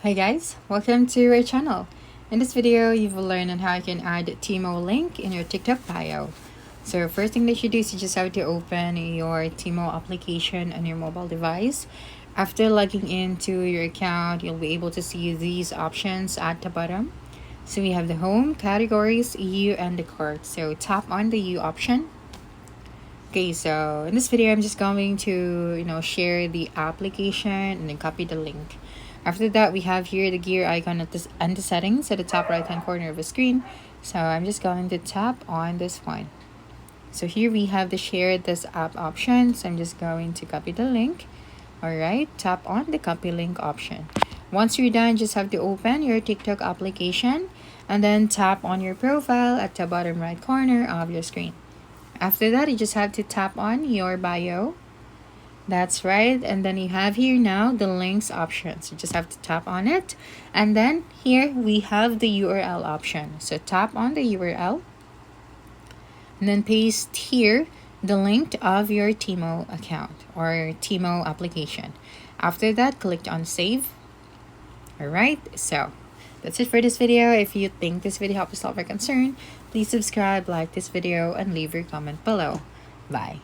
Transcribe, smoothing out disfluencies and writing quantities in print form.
Hi guys, welcome to our channel. In this video, you will learn on how you can add Temu link in your TikTok bio. So first thing that you do is you just have to open your Temu application on your mobile device. After logging into your account, you'll be able to see these options at the bottom. So we have the home, categories, EU, and the cart. So tap on the EU option. Okay, so in this video, I'm just going to, share the application and then copy the link. After that, we have here the gear icon at this and the settings at the top right hand corner of the screen. So I'm just going to tap on this one. So here we have the share this app option. So I'm just going to copy the link. All right, tap on the copy link option. Once you're done, just have to open your TikTok application and then tap on your profile at the bottom right corner of your screen. After that, you just have to tap on your bio. That's right. And then you have here now the links option. So you just have to tap on it. And then here we have the URL option. So tap on the URL. And then paste here the link of your Temu account or Temu application. After that, click on save. Alright, so that's it for this video. If you think this video helped you solve your concern, please subscribe, like this video, and leave your comment below. Bye.